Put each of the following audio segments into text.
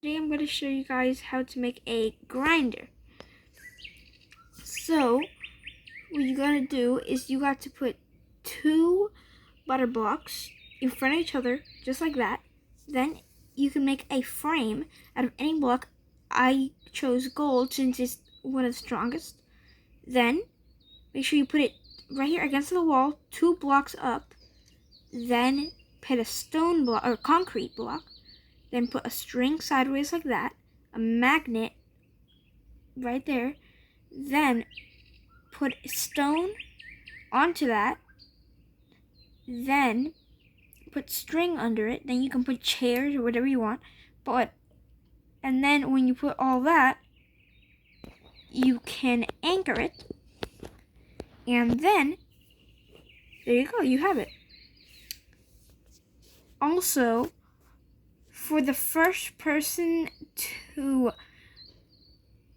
Today I'm going to show you guys how to make a grinder. So what you got to do is you got to put 2 butter blocks in front of each other, just like that. Then you can make a frame out of any block. I chose gold since it's one of the strongest. Then make sure you put it right here against the wall, 2 blocks up. Then put a stone block or concrete block. Then put a string sideways like that, a magnet right there. Then put a stone onto that. Then put string under it. Then you can put chairs or whatever you want. And then when you put all that, you can anchor it. And then there you go, you have it. Also, for the first person to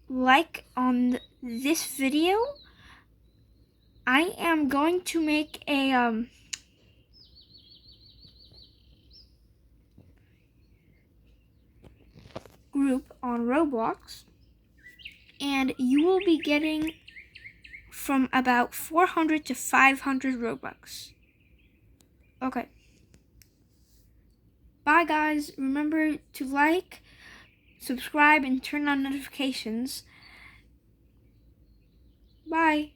like on this video, I am going to make a group on Roblox, and you will be getting from about 400 to 500 Robux. Okay. Bye guys, remember to like, subscribe, and turn on notifications. Bye.